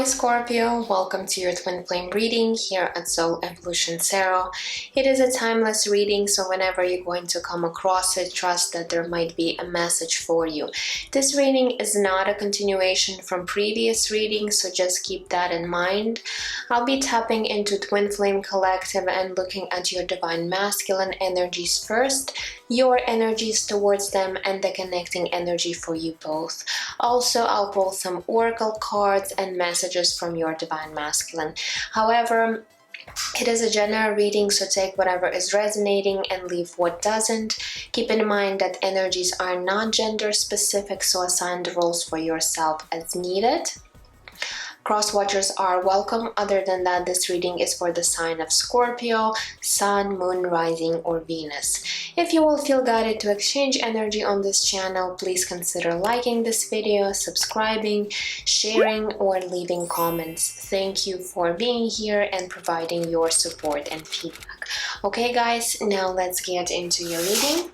Scorpio, welcome to your twin flame reading here at Soul Evolution Tarot. It is a timeless reading, so whenever you're going to come across it, trust that there might be a message for you. This reading is not a continuation from previous readings, so just keep that in mind. I'll be tapping into Twin Flame Collective and looking at your Divine Masculine energies first, your energies towards them, and the connecting energy for you both. Also, I'll pull some oracle cards and messages from your Divine Masculine. However, it is a general reading, so take whatever is resonating and leave what doesn't. Keep in mind that energies are not gender specific, so assign the roles for yourself as needed. Cross watchers are welcome. Other than that, this reading is for the sign of Scorpio, Sun, Moon, Rising, or Venus. If you will feel guided to exchange energy on this channel, please consider liking this video, subscribing, sharing, or leaving comments. Thank you for being here and providing your support and feedback. Okay guys, now let's get into your reading.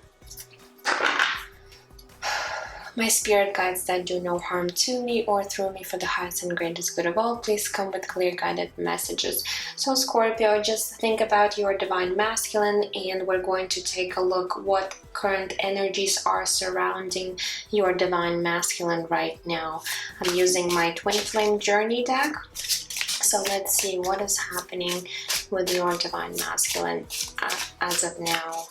My spirit guides that do no harm to me or through me for the highest and greatest good of all, please come with clear guided messages. So Scorpio, just think about your Divine Masculine, and we're going to take a look what current energies are surrounding your Divine Masculine right now. I'm using my Twin Flame Journey deck. So let's see what is happening with your Divine Masculine as of now.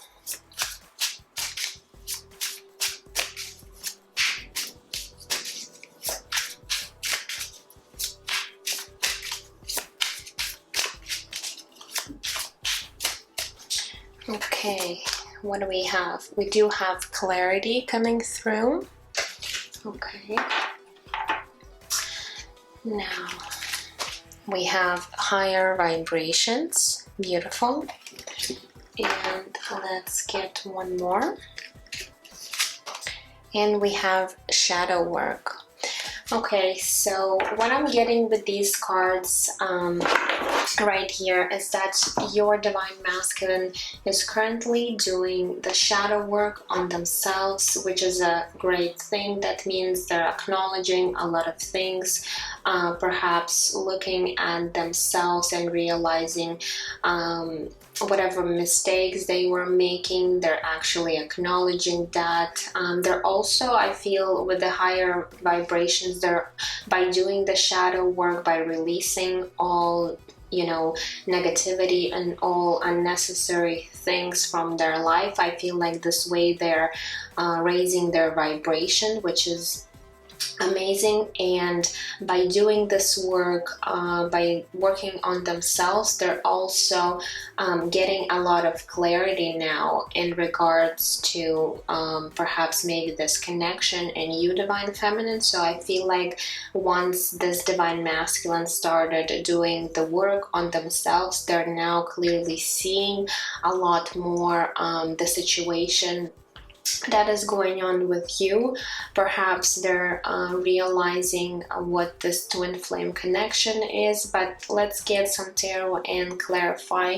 Okay, what do we have? We do have clarity coming through. Okay. Now, we have higher vibrations. Beautiful. And let's get one more. And we have shadow work. Okay, so what I'm getting with these cards right here is that your Divine Masculine is currently doing the shadow work on themselves, which is a great thing. That means they're acknowledging a lot of things, perhaps looking at themselves and realizing whatever mistakes they were making, they're actually acknowledging that. They're also, I feel, with the higher vibrations, they're by doing the shadow work, by releasing all negativity and all unnecessary things from their life. I feel like this way they're raising their vibration, which is amazing. And by doing this work, by working on themselves, they're also getting a lot of clarity now in regards to perhaps maybe this connection and you, Divine Feminine. So I feel like once this Divine Masculine started doing the work on themselves, they're now clearly seeing a lot more the situation that is going on with you. Perhaps they're realizing what this twin flame connection is, but let's get some tarot and clarify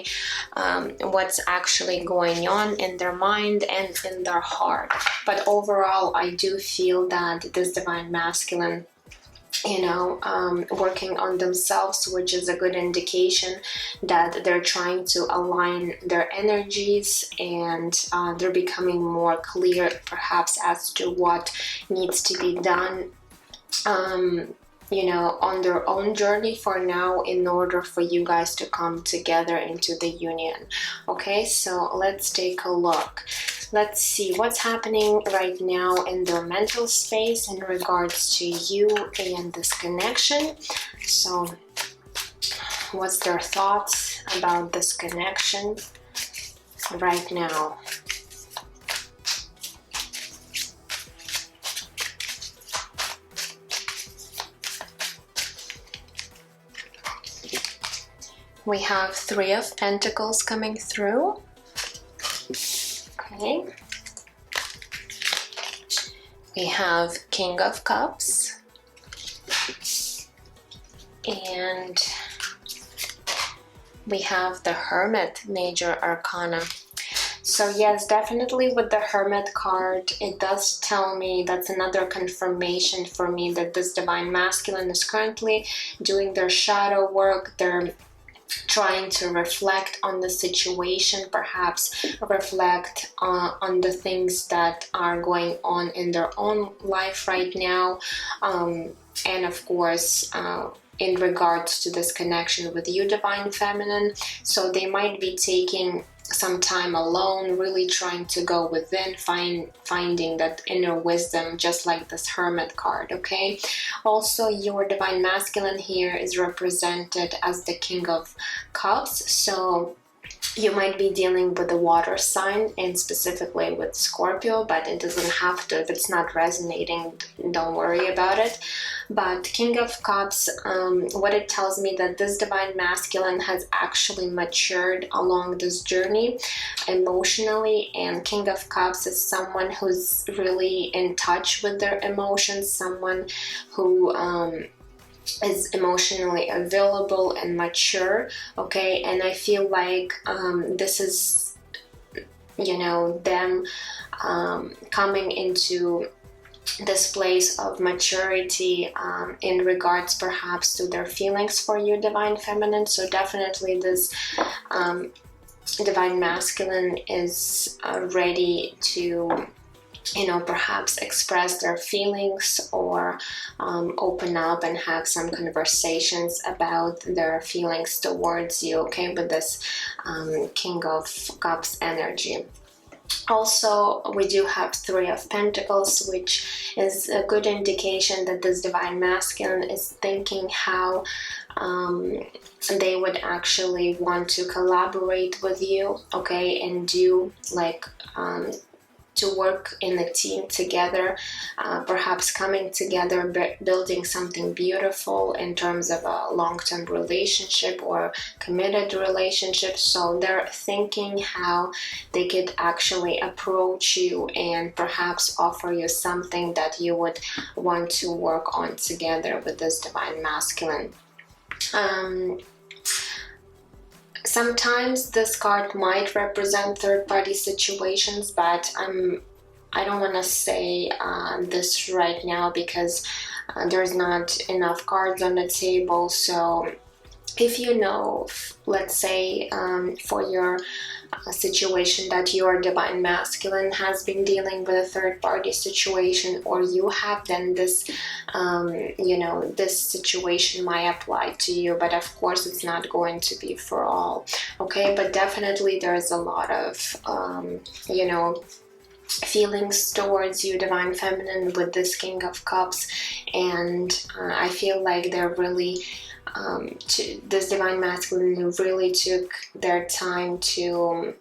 what's actually going on in their mind and in their heart. But overall, I do feel that this Divine Masculine working on themselves, which is a good indication that they're trying to align their energies, and they're becoming more clear perhaps as to what needs to be done on their own journey for now, in order for you guys to come together into the union. Okay, so let's take a look. Let's see what's happening right now in their mental space in regards to you and this connection. So what's their thoughts about this connection right now? We have Three of Pentacles coming through. Okay. We have King of Cups. And we have the Hermit, Major Arcana. So yes, definitely with the Hermit card, it does tell me, that's another confirmation for me that this Divine Masculine is currently doing their shadow work. They're trying to reflect on the situation, perhaps reflect on the things that are going on in their own life right now, and of course in regards to this connection with you, Divine Feminine. So they might be taking some time alone, really trying to go within, finding that inner wisdom, just like this Hermit card. Okay, also your Divine Masculine here is represented as the King of Cups, so you might be dealing with the water sign, and specifically with Scorpio, but it doesn't have to. If it's not resonating, don't worry about it. But King of Cups, what it tells me, that this Divine Masculine has actually matured along this journey emotionally, and King of Cups is someone who's really in touch with their emotions, someone who is emotionally available and mature. Okay, and I feel like this is, you know, them coming into this place of maturity in regards perhaps to their feelings for you, Divine Feminine. So definitely this Divine Masculine is ready to, you know, perhaps express their feelings, or open up and have some conversations about their feelings towards you, okay, with this King of Cups energy. Also, we do have Three of Pentacles, which is a good indication that this Divine Masculine is thinking how they would actually want to collaborate with you, okay, and do like to work in a team together, perhaps coming together, building something beautiful in terms of a long-term relationship or committed relationship. So they're thinking how they could actually approach you and perhaps offer you something that you would want to work on together with this Divine Masculine. Sometimes this card might represent third-party situations, but I don't want to say this right now, because there's not enough cards on the table. So if you know, let's say for your situation that your Divine Masculine has been dealing with a third-party situation, or you have, then this you know, this situation might apply to you, but of course it's not going to be for all, okay? But definitely there's a lot of you know, feelings towards you, Divine Feminine, with this King of Cups, and I feel like they're really this Divine Masculine really took their time to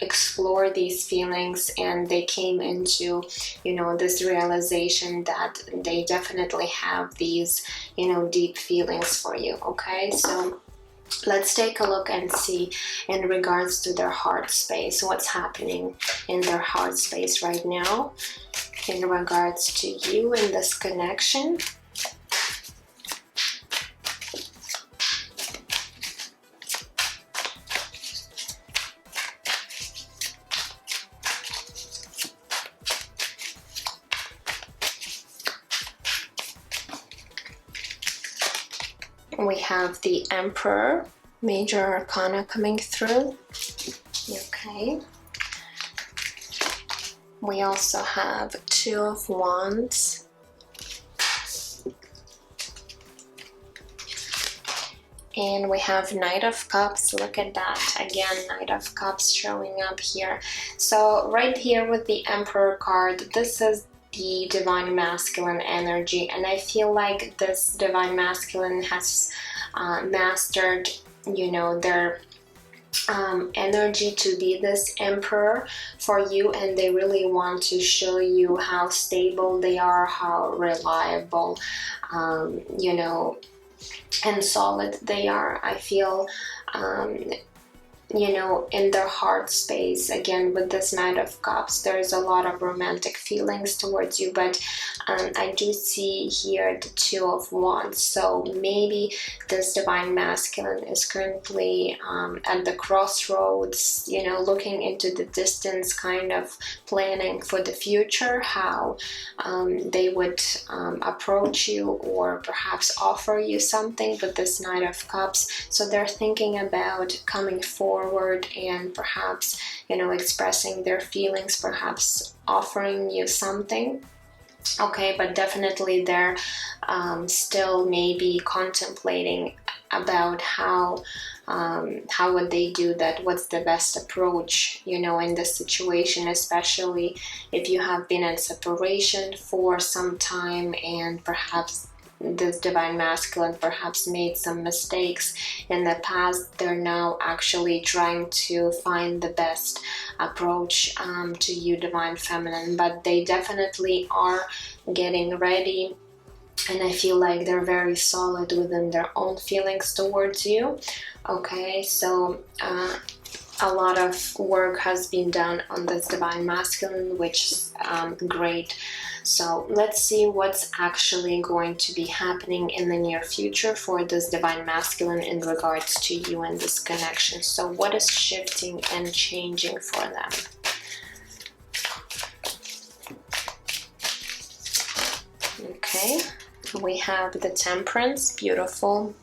explore these feelings, and they came into, you know, this realization that they definitely have these, you know, deep feelings for you, okay? So let's take a look and see in regards to their heart space, what's happening in their heart space right now in regards to you and this connection. We have the Emperor, Major Arcana coming through. Okay. We also have Two of Wands. And we have Knight of Cups. Look at that. Again, Knight of Cups showing up here. So right here with the Emperor card, this is the Divine Masculine energy, and I feel like this Divine Masculine has mastered, you know, their energy to be this Emperor for you, and they really want to show you how stable they are, how reliable, you know, and solid they are. I feel you know, in their heart space. Again, with this Knight of Cups, there's a lot of romantic feelings towards you, but I do see here the Two of Wands. So maybe this Divine Masculine is currently at the crossroads, you know, looking into the distance, kind of planning for the future, how they would approach you or perhaps offer you something with this Knight of Cups. So they're thinking about coming forward and perhaps, you know, expressing their feelings, perhaps offering you something. Okay, but definitely they're still maybe contemplating about how would they do that, what's the best approach, you know, in this situation, especially if you have been in separation for some time and perhaps this Divine Masculine perhaps made some mistakes in the past. They're now actually trying to find the best approach to you, Divine Feminine, but they definitely are getting ready, and I feel like they're very solid within their own feelings towards you. Okay, so a lot of work has been done on this Divine Masculine, which is great. So let's see what's actually going to be happening in the near future for this Divine Masculine in regards to you and this connection. So what is shifting and changing for them? Okay, we have the Temperance, beautiful,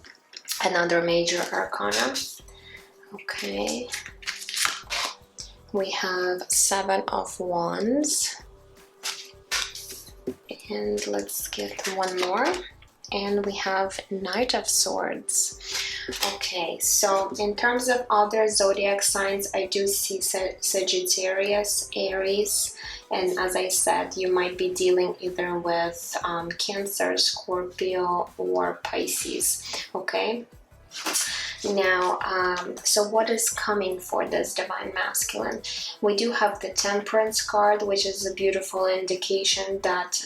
another major arcana. Okay, we have Seven of Wands, and let's get one more, and we have Knight of Swords. Okay, so in terms of other zodiac signs, I do see Sagittarius, Aries, and as I said, you might be dealing either with Cancer, Scorpio, or Pisces. Okay, now so what is coming for this Divine Masculine? We do have the Temperance card, which is a beautiful indication that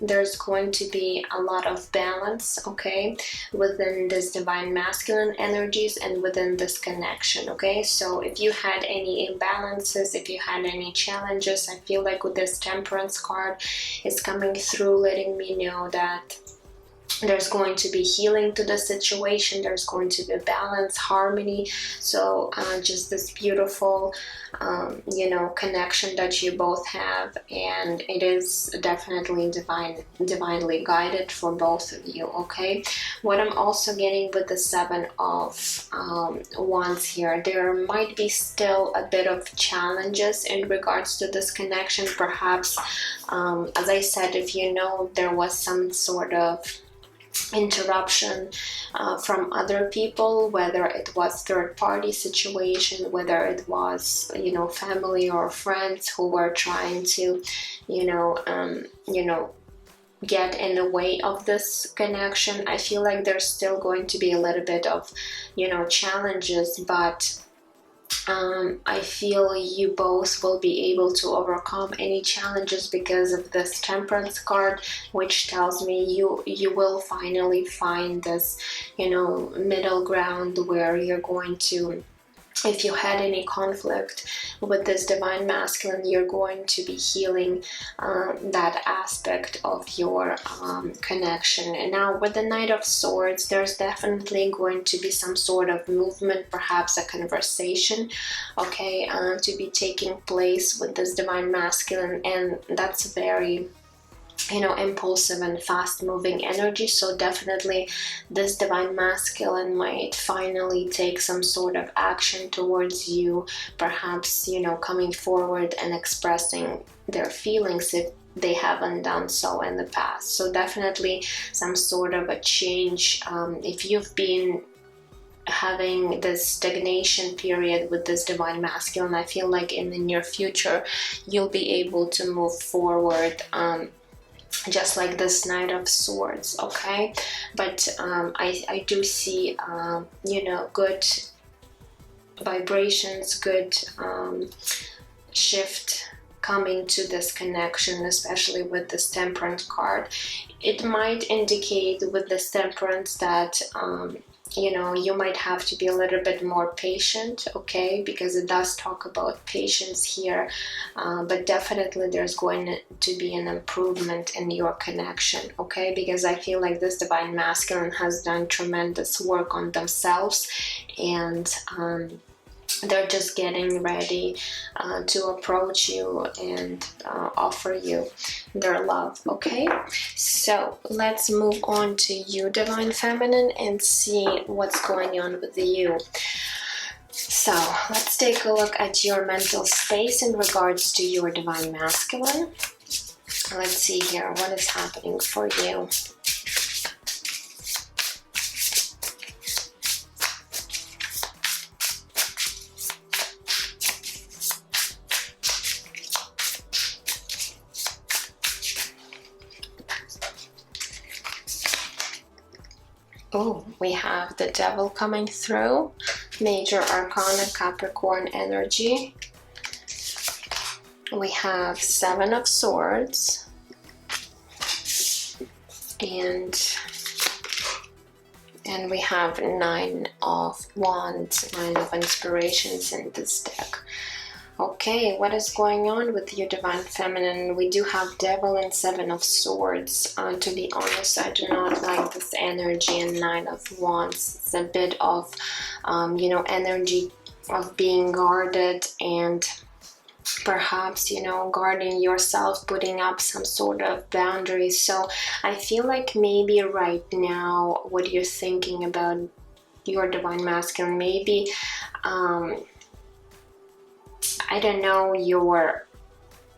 there's going to be a lot of balance, okay, within this Divine Masculine energies and within this connection. Okay, so if you had any imbalances, if you had any challenges, I feel like with this Temperance card is coming through, letting me know that there's going to be healing to the situation, there's going to be balance, harmony. So just this beautiful you know, connection that you both have, and it is definitely divinely guided for both of you. Okay, what I'm also getting with the Seven of Wands here, there might be still a bit of challenges in regards to this connection. Perhaps as I said, if you know there was some sort of interruption from other people, whether it was third-party situation, whether it was, you know, family or friends who were trying to, you know, get in the way of this connection. I feel like there's still going to be a little bit of, you know, challenges, but I feel you both will be able to overcome any challenges because of this Temperance card, which tells me you will finally find this, you know, middle ground where you're going to, if you had any conflict with this Divine Masculine, you're going to be healing that aspect of your connection. And now with the Knight of Swords, there's definitely going to be some sort of movement, perhaps a conversation, okay, to be taking place with this Divine Masculine, and that's very, you know, impulsive and fast moving energy. So definitely this Divine Masculine might finally take some sort of action towards you, perhaps, you know, coming forward and expressing their feelings if they haven't done so in the past. So definitely some sort of a change. If you've been having this stagnation period with this Divine Masculine, I feel like in the near future you'll be able to move forward, just like this Knight of Swords. Okay, but I do see you know, good vibrations, good shift coming to this connection, especially with this Temperance card. It might indicate with this Temperance that you know, you might have to be a little bit more patient, okay, because it does talk about patience here, but definitely there's going to be an improvement in your connection, okay, because I feel like this divine masculine has done tremendous work on themselves, and they're just getting ready to approach you and offer you their love, okay? So let's move on to you, Divine Feminine, and see what's going on with you. So let's take a look at your mental space in regards to your Divine Masculine. Let's see here, what is happening for you? Oh, we have the Devil coming through. Major Arcana, Capricorn energy. We have Seven of Swords. And we have Nine of Wands, Nine of Inspirations in this deck. Okay, what is going on with your Divine Feminine? We do have Devil and Seven of Swords. To be honest, I do not like this energy and Nine of Wands. It's a bit of, you know, energy of being guarded and perhaps, you know, guarding yourself, putting up some sort of boundaries. So I feel like maybe right now what you're thinking about your Divine Masculine, maybe, I don't know your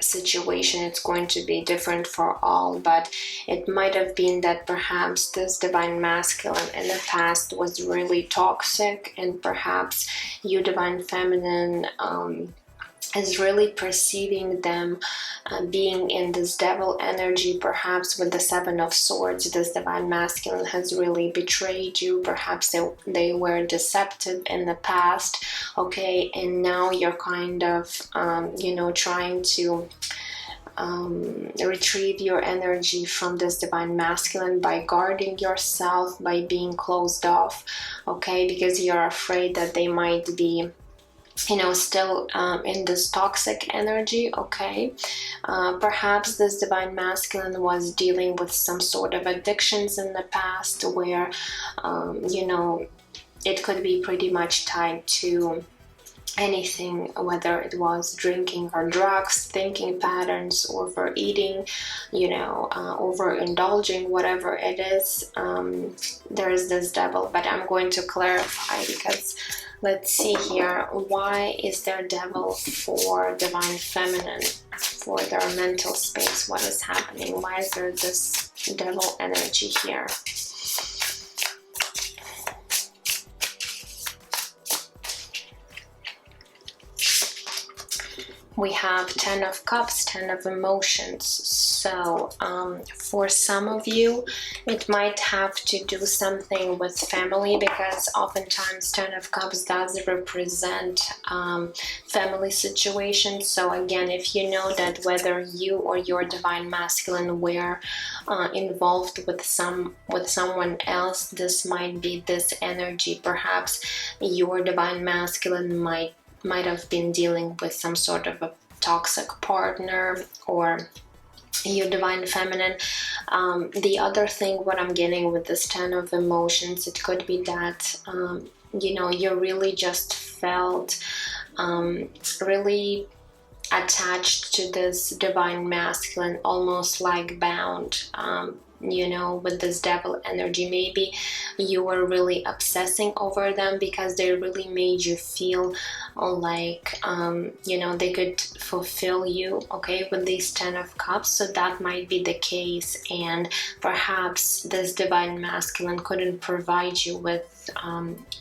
situation, it's going to be different for all, but it might have been that perhaps this Divine Masculine in the past was really toxic, and perhaps you, Divine Feminine, is really perceiving them being in this devil energy. Perhaps with the Seven of Swords, this Divine Masculine has really betrayed you. Perhaps they were deceptive in the past, okay, and now you're kind of, you know, trying to retrieve your energy from this Divine Masculine by guarding yourself, by being closed off, okay, because you're afraid that they might be, you know, still in this toxic energy, okay. Perhaps this Divine Masculine was dealing with some sort of addictions in the past where, you know, it could be pretty much tied to anything, whether it was drinking or drugs, thinking patterns, overeating, you know, overindulging, whatever it is. There is this devil, but I'm going to clarify, because let's see here, why is there devil for Divine Feminine, for their mental space? What is happening? Why is there this devil energy here? We have Ten of Cups, Ten of Emotions. So for some of you, it might have to do something with family, because oftentimes Ten of Cups does represent family situations. So again, if you know that whether you or your Divine Masculine were involved with someone else, this might be this energy. Perhaps your Divine Masculine might have been dealing with some sort of a toxic partner, or your Divine Feminine. The other thing, what I'm getting with this Ten of Emotions, it could be that, you know, you really just felt really attached to this Divine Masculine, almost like bound, you know, with this devil energy. Maybe you were really obsessing over them because they really made you feel like, you know, they could fulfill you, okay, with these Ten of Cups. So that might be the case, and perhaps this Divine Masculine couldn't provide you with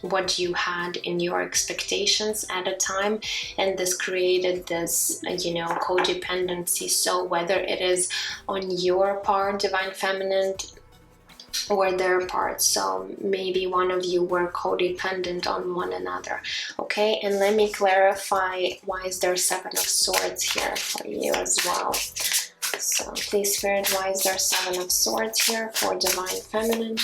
what you had in your expectations at a time, and this created this, you know, codependency. So whether it is on your part, Divine Feminine, or their part, so maybe one of you were codependent on one another, okay. And let me clarify, why is there Seven of Swords here for you as well? So please, Spirit, why is there Seven of Swords here for Divine Feminine?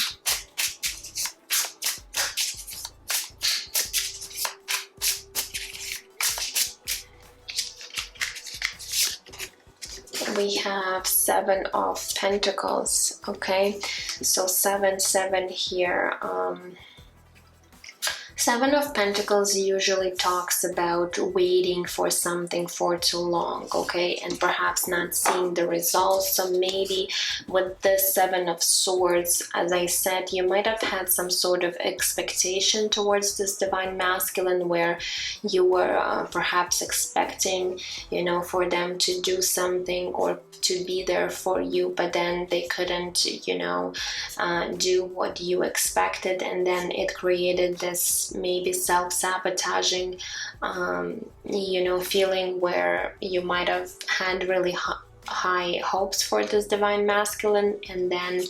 we have 7 of Pentacles. Okay, so 7 here. 7 of Pentacles usually talks about waiting for something for too long, okay, and perhaps not seeing the results. So maybe with this 7 of Swords, as I said, you might have had some sort of expectation towards this Divine Masculine, where you were perhaps expecting, you know, for them to do something or to be there for you, but then they couldn't, you know, do what you expected, and then it created this maybe self-sabotaging you know, feeling where you might have had really high hopes for this Divine Masculine, and then,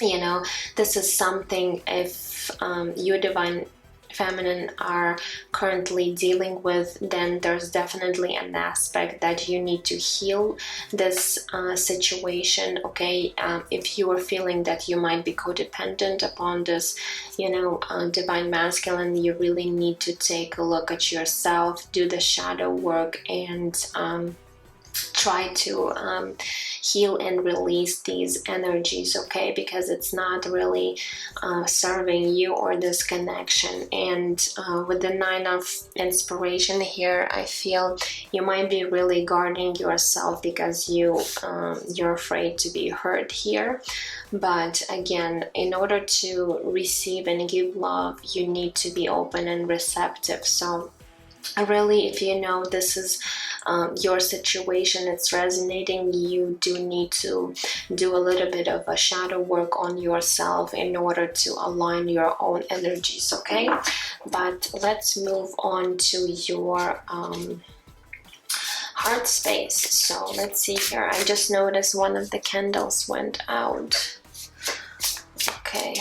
you know, this is something, if your Divine Feminine are currently dealing with, then there's definitely an aspect that you need to heal this situation, okay? If you are feeling that you might be codependent upon this, you know, Divine Masculine, you really need to take a look at yourself, do the shadow work, and try to heal and release these energies, okay? Because it's not really serving you or this connection. And with the 9 of Inspiration here, I feel you might be really guarding yourself because you're afraid to be hurt here. But again, in order to receive and give love, you need to be open and receptive. So really, if you know this is your situation, it's resonating, you do need to do a little bit of a shadow work on yourself in order to align your own energies, okay? But let's move on to your heart space. So let's see here. I just noticed one of the candles went out. Okay.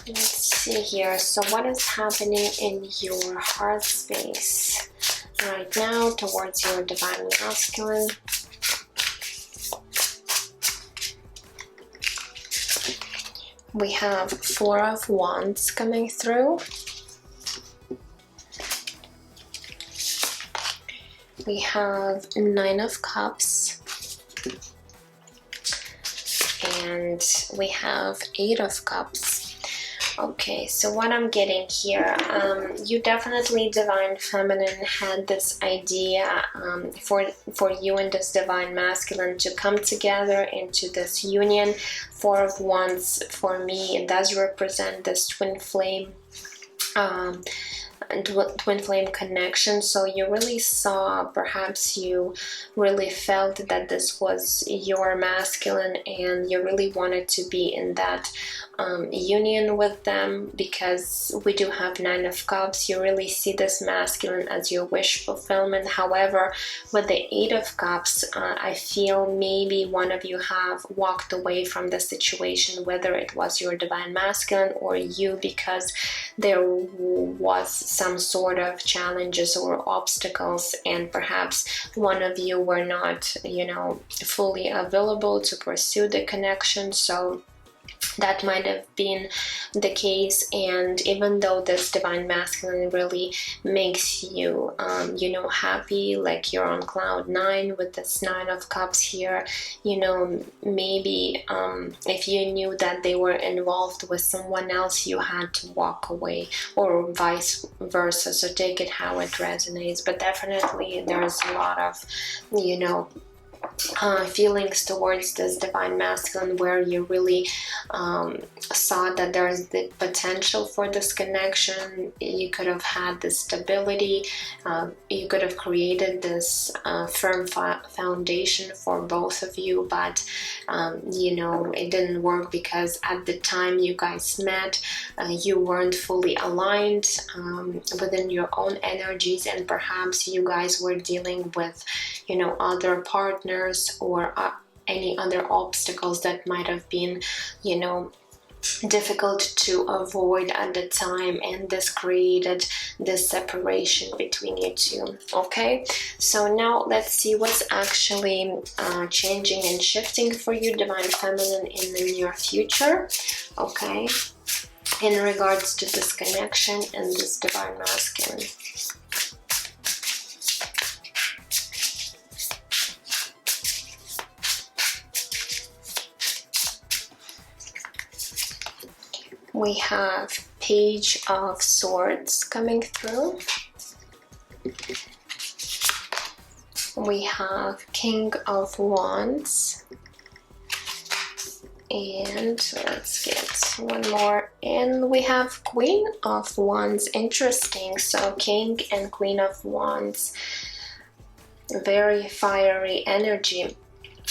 Let's see here. So what is happening in your heart space right now towards your Divine Masculine? We have 4 of Wands coming through. We have 9 of Cups. And we have 8 of Cups. Okay, so what I'm getting here, you definitely, Divine Feminine, had this idea for you and this Divine Masculine to come together into this union. 4 of Wands, for me, it does represent this twin flame connection. So you really saw, perhaps you really felt that this was your masculine, and you really wanted to be in that union with them, because we do have 9 of Cups. You really see this masculine as your wish fulfillment. However, with the 8 of Cups, I feel maybe one of you have walked away from the situation, whether it was your Divine Masculine or you, because there was some sort of challenges or obstacles, and perhaps one of you were not, you know, fully available to pursue the connection. So that might have been the case. And even though this Divine Masculine really makes you you know, happy, like you're on cloud 9 with this 9 of Cups here, you know, maybe if you knew that they were involved with someone else, you had to walk away, or vice versa. So take it how it resonates. But definitely there's a lot of, you know, feelings towards this Divine Masculine, where you really saw that there's the potential for this connection. You could have had this stability, you could have created this firm foundation for both of you, but you know, it didn't work because at the time you guys met, you weren't fully aligned within your own energies, and perhaps you guys were dealing with, you know, other partners or any other obstacles that might have been, you know, difficult to avoid at the time, and this created this separation between you two. Okay, so now let's see what's actually changing and shifting for you, Divine Feminine, in the near future. Okay, in regards to this connection and this Divine Masculine. We have Page of Swords coming through. We have King of Wands. And let's get one more. And we have Queen of Wands. Interesting. So King and Queen of Wands. Very fiery energy.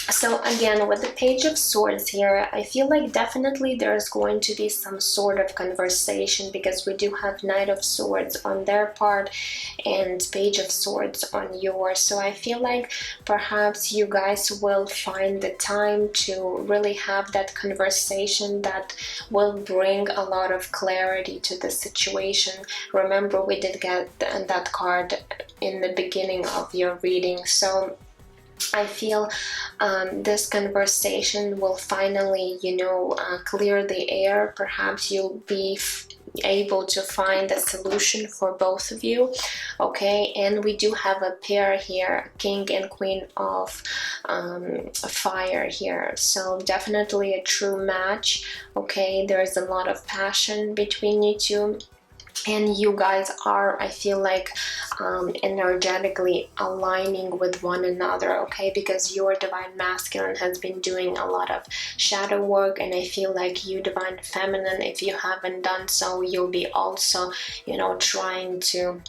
So again, with the Page of Swords here, I feel like definitely there's going to be some sort of conversation, because we do have Knight of Swords on their part and Page of Swords on yours. So I feel like perhaps you guys will find the time to really have that conversation that will bring a lot of clarity to the situation. Remember, we did get that card in the beginning of your reading. So I feel this conversation will finally, clear the air. Perhaps you'll be able to find a solution for both of you. Okay, and we do have a pair here, King and Queen of Fire here. So definitely a true match. Okay, there's a lot of passion between you two. And you guys are, I feel like, energetically aligning with one another, okay? Because your Divine Masculine has been doing a lot of shadow work, and I feel like you, Divine Feminine, if you haven't done so, you'll be also, trying to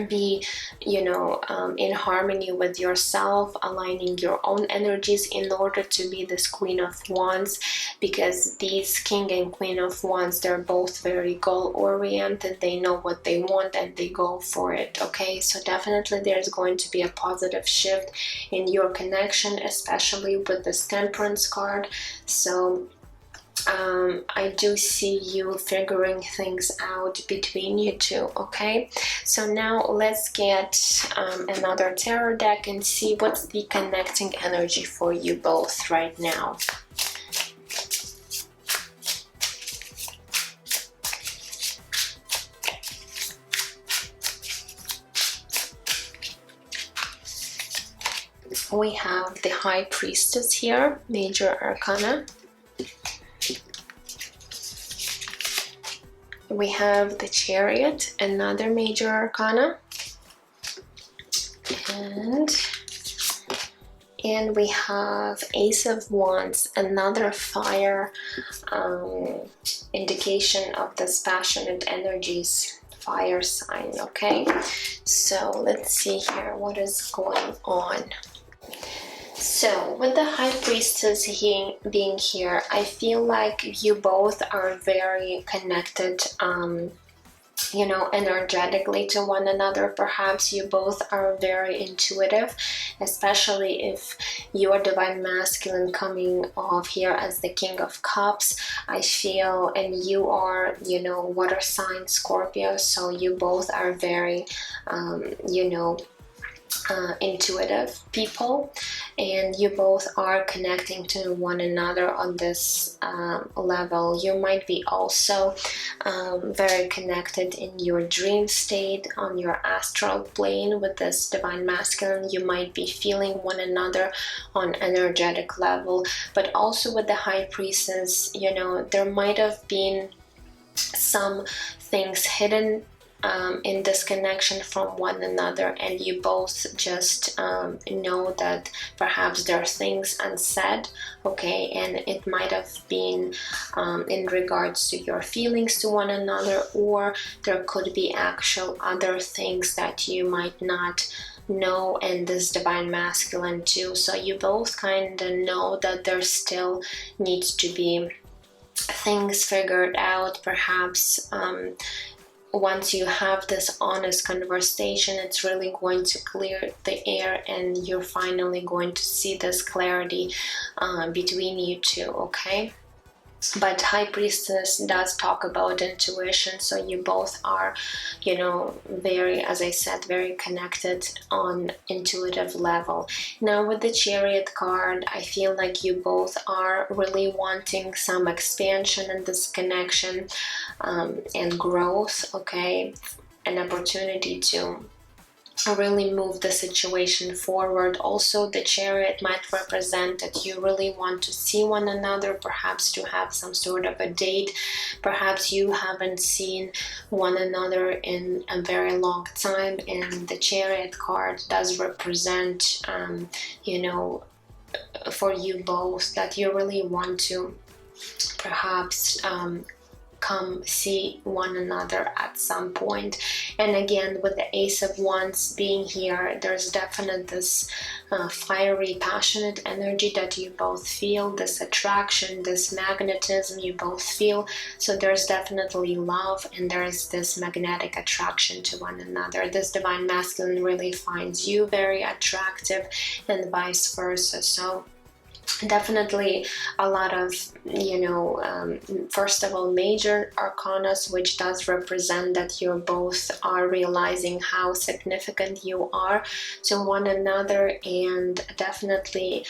be in harmony with yourself, aligning your own energies in order to be this Queen of Wands, because these King and Queen of Wands, they're both very goal oriented. They know what they want and they go for it. Okay, so definitely there's going to be a positive shift in your connection, especially with this Temperance card. So I do see you figuring things out between you two, okay? So now let's get another tarot deck and see what's the connecting energy for you both right now. We have the High Priestess here, Major Arcana. We have the Chariot, another Major Arcana, and we have Ace of Wands, another fire, indication of this passionate energies, fire sign. Okay, so let's see here what is going on. So with the High Priestess being here, I feel like you both are very connected, energetically to one another. Perhaps you both are very intuitive, especially if your Divine Masculine coming off here as the King of Cups, I feel, and you are, water sign Scorpio, so you both are very, intuitive people, and you both are connecting to one another on this level. You might be also very connected in your dream state, on your astral plane with this Divine Masculine. You might be feeling one another on energetic level, but also with the High Priestess, there might have been some things hidden in this connection from one another, and you both just know that perhaps there are things unsaid, okay, and it might have been in regards to your feelings to one another, or there could be actual other things that you might not know in this Divine Masculine too. So you both kind of know that there still needs to be things figured out. Perhaps once you have this honest conversation, it's really going to clear the air, and you're finally going to see this clarity between you two, okay? But High Priestess does talk about intuition, so you both are, very, as I said, very connected on intuitive level. Now with the Chariot card, I feel like you both are really wanting some expansion in this connection and growth, okay? An opportunity to really move the situation forward. Also, the Chariot might represent that you really want to see one another, perhaps to have some sort of a date. Perhaps you haven't seen one another in a very long time, and the Chariot card does represent, you know, for you both, that you really want to perhaps come see one another at some point. And again, with the Ace of Wands being here, there's definitely this fiery, passionate energy that you both feel, this attraction, this magnetism you both feel. So there's definitely love, and there's this magnetic attraction to one another. This Divine Masculine really finds you very attractive, and vice versa. So definitely a lot of, you know, first of all, major arcanas, which does represent that you both are realizing how significant you are to one another. And definitely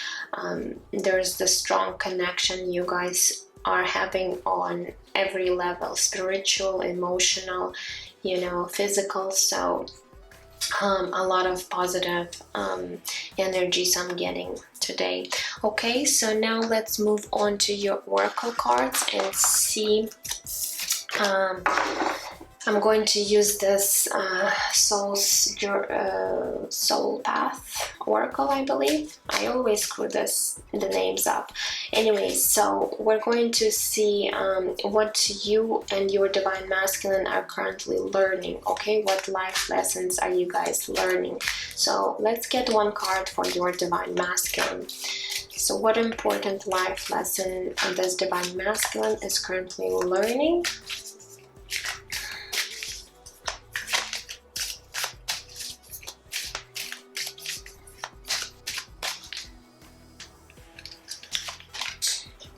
there's the strong connection you guys are having on every level, spiritual, emotional, you know, physical. So a lot of positive energies I'm getting today. Okay, so now let's move on to your oracle cards and see. I'm going to use this soul path oracle, I believe. I always screw the names up. Anyways, so we're going to see what you and your Divine Masculine are currently learning. Okay, what life lessons are you guys learning? So let's get one card for your Divine Masculine. So what important life lesson this Divine Masculine is currently learning?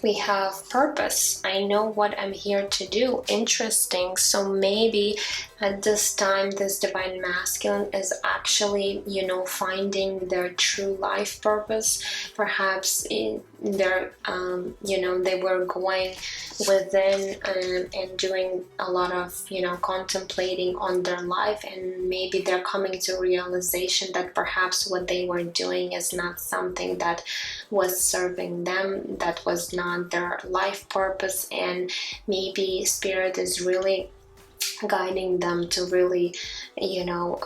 We have purpose. I know what I'm here to do. Interesting. So maybe at this time, this Divine Masculine is actually, you know, finding their true life purpose. Perhaps in their, you know, they were going within and doing a lot of, you know, contemplating on their life, and maybe they're coming to realization that perhaps what they were doing is not something that was serving them, that was not their life purpose, and maybe Spirit is really guiding them to really, you know,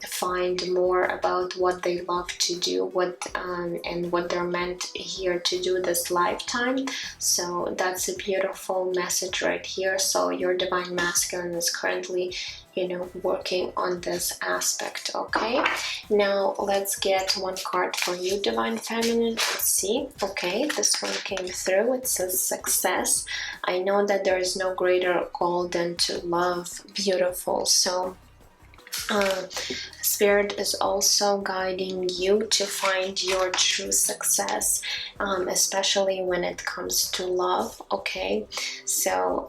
find more about what they love to do, and what they're meant here to do this lifetime. So that's a beautiful message right here. So your Divine Masculine is currently, you know, working on this aspect. Okay, now let's get one card for you, Divine Feminine. Let's see. Okay, this one came through. It says success. I know that there is no greater call than to love. Beautiful. So Spirit is also guiding you to find your true success, especially when it comes to love. Okay, so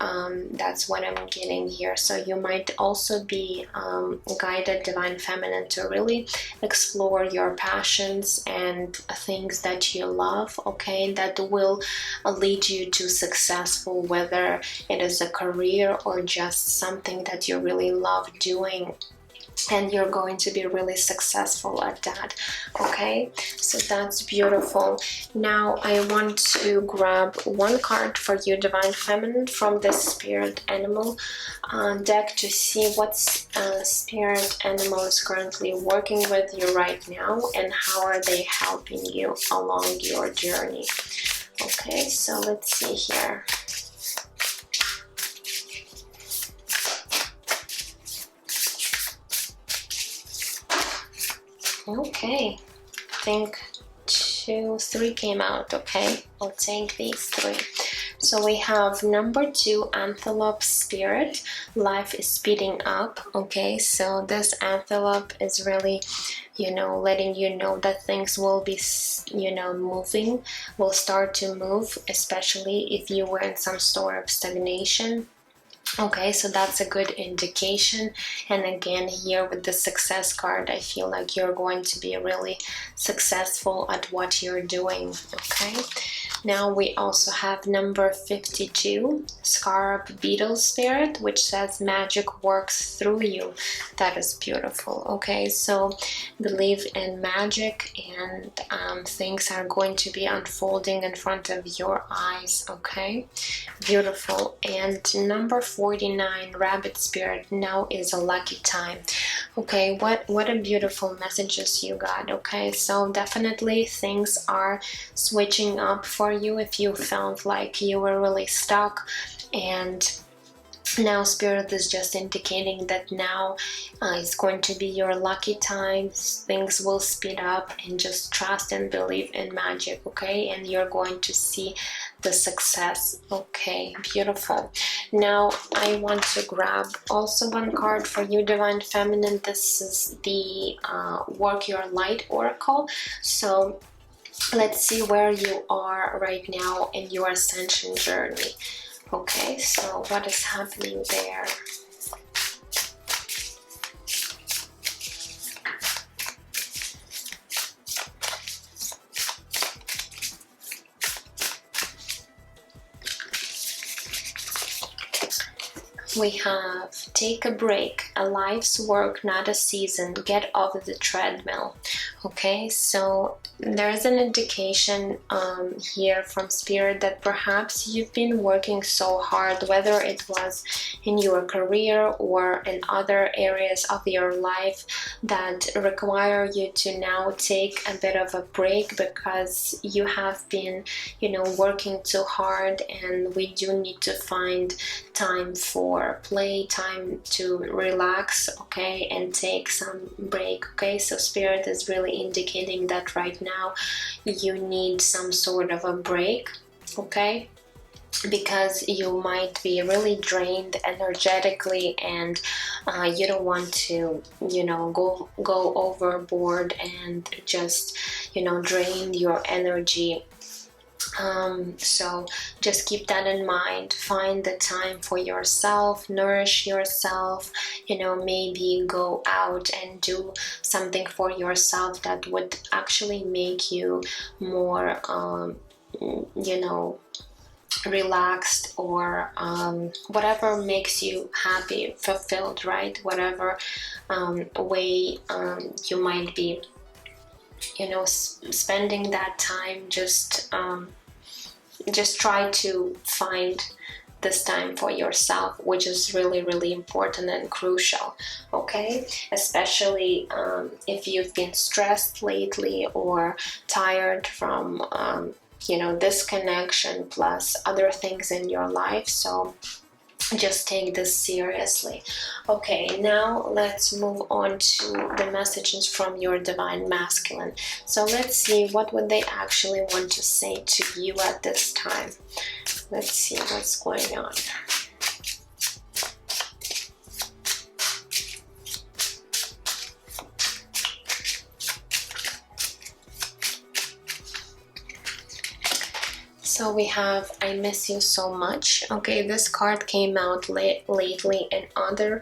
that's what I'm getting here. So you might also be guided, Divine Feminine, to really explore your passions and things that you love. Okay, that will lead you to successful, whether it is a career or just something that you really love doing, and you're going to be really successful at that. Okay, so that's beautiful. Now I want to grab one card for you, Divine Feminine, from the Spirit Animal deck to see what Spirit Animal is currently working with you right now, and how are they helping you along your journey. Okay, so let's see here. Okay, I think 2, 3 came out. Okay, I'll take these 3. So we have number 2, Antelope Spirit. Life is speeding up. Okay, so this antelope is really, you know, letting you know that things will be, you know, moving, will start to move, especially if you were in some sort of stagnation. Okay, so that's a good indication. And again, here with the success card, I feel like you're going to be really successful at what you're doing. Okay, Now we also have number 52, Scarab Beetle Spirit, which says magic works through you. That is beautiful. Okay, so believe in magic, and things are going to be unfolding in front of your eyes. Okay, beautiful. And number 49, Rabbit Spirit, now is a lucky time. Okay, what a beautiful messages you got. Okay, so definitely things are switching up for you if you felt like you were really stuck, and now Spirit is just indicating that now is going to be your lucky time. Things will speed up, and just trust and believe in magic. Okay, and you're going to see the success. Okay, beautiful. Now I want to grab also one card for you, Divine Feminine. This is the Work Your Light Oracle. So let's see where you are right now in your ascension journey. Okay, so what is happening there? We have take a break, a life's work, not a season, get off the treadmill. Okay, so there's an indication here from Spirit that perhaps you've been working so hard, whether it was in your career or in other areas of your life that require you to now take a bit of a break, because you have been, you know, working too hard, and we do need to find time for play, time to relax, okay, and take some break. Okay, so Spirit is really indicating that right now you need some sort of a break, okay, because you might be really drained energetically, and you don't want to, you know, go overboard and just, you know, drain your energy. So just keep that in mind. Find the time for yourself, nourish yourself, you know, maybe go out and do something for yourself that would actually make you more, you know, relaxed, or whatever makes you happy, fulfilled, right? Whatever way you might be, you know, spending that time, just try to find this time for yourself, which is really, really important and crucial, okay? Especially if you've been stressed lately or tired from, you know, disconnection plus other things in your life. So just take this seriously. Okay, now let's move on to the messages from your Divine Masculine. So let's see, what would they actually want to say to you at this time? Let's see what's going on. So we have I miss you so much. Okay, this card came out lately in other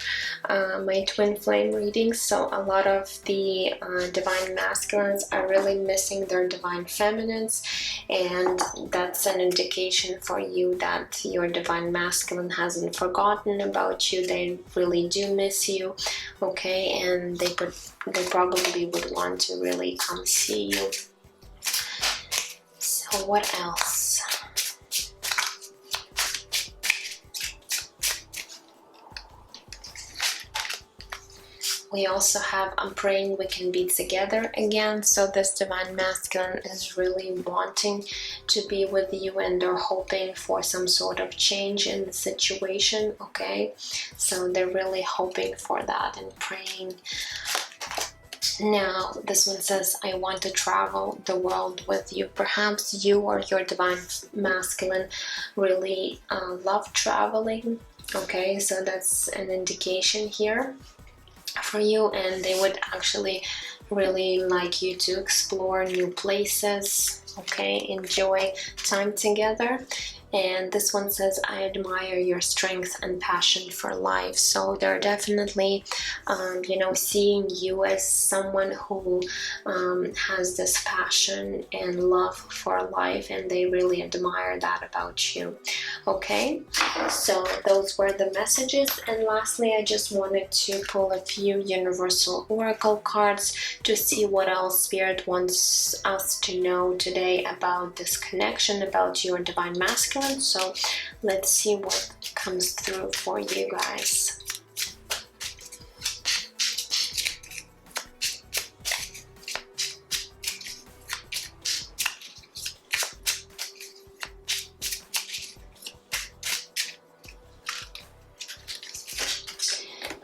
my twin flame readings. So a lot of the divine masculines are really missing their divine feminines, and that's an indication for you that your divine masculine hasn't forgotten about you. They really do miss you, okay, and they probably would want to really come see you. So what else? We also have I'm praying we can be together again. So this divine masculine is really wanting to be with you, and they're hoping for some sort of change in the situation, okay? So they're really hoping for that and praying. Now this one says I want to travel the world with you. Perhaps you or your divine masculine really love traveling, okay? So that's an indication here for you, and they would actually really like you to explore new places. Okay, enjoy time together. And this one says, I admire your strength and passion for life. So they're definitely, you know, seeing you as someone who has this passion and love for life, and they really admire that about you. Okay, so those were the messages. And lastly, I just wanted to pull a few universal oracle cards to see what else Spirit wants us to know today about this connection, about your divine masculine. So let's see what comes through for you guys.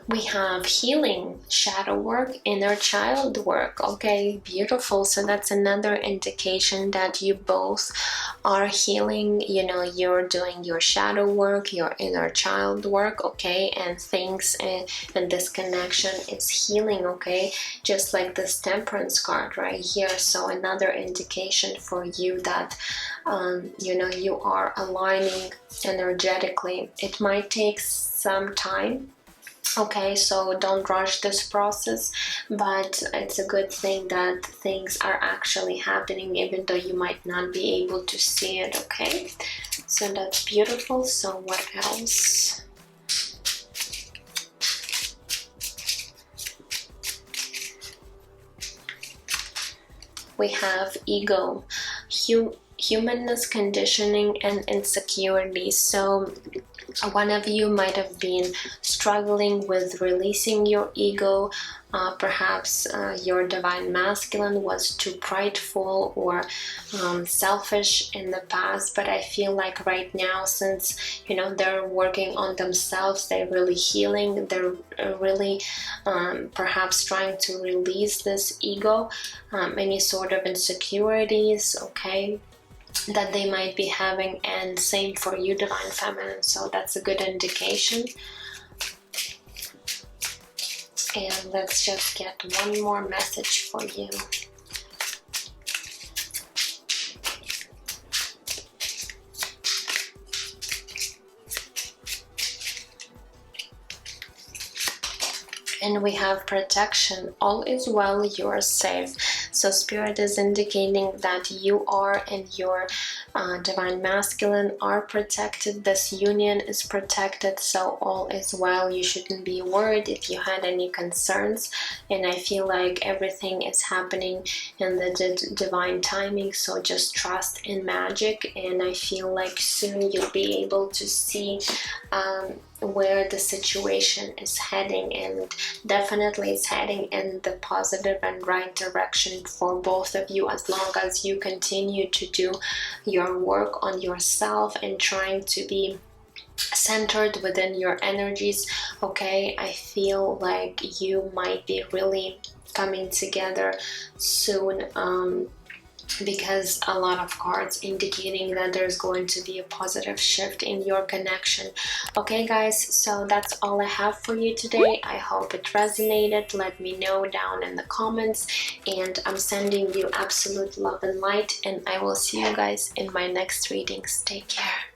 We have healing, shadow work, inner child work. Okay, beautiful. So that's another indication that you both are healing. You know, you're doing your shadow work, your inner child work, okay, and things and this connection is healing, okay, just like this temperance card right here. So another indication for you that you know, you are aligning energetically. It might take some time. Okay, so don't rush this process, but it's a good thing that things are actually happening, even though you might not be able to see it. Okay, so that's beautiful. So what else? We have ego, humanness, conditioning, and insecurity. So one of you might have been struggling with releasing your ego. Perhaps your divine masculine was too prideful or selfish in the past, but I feel like right now, since you know they're working on themselves, they're really healing, they're really perhaps trying to release this ego, any sort of insecurities, okay, that they might be having. And same for you, divine feminine, so that's a good indication. And let's just get one more message for you. And we have protection. All is well, you are safe. So Spirit is indicating that you are and your divine masculine are protected. This union is protected, so all is well. You shouldn't be worried if you had any concerns. And I feel like everything is happening in the divine timing, so just trust in magic. And I feel like soon you'll be able to see where the situation is heading, and definitely it's heading in the positive and right direction for both of you, as long as you continue to do your work on yourself and trying to be centered within your energies. Okay, I feel like you might be really coming together soon, because a lot of cards indicating that there's going to be a positive shift in your connection. Okay guys, so that's all I have for you today. I hope it resonated. Let me know down in the comments, and I'm sending you absolute love and light, and I will see you guys in my next readings. Take care.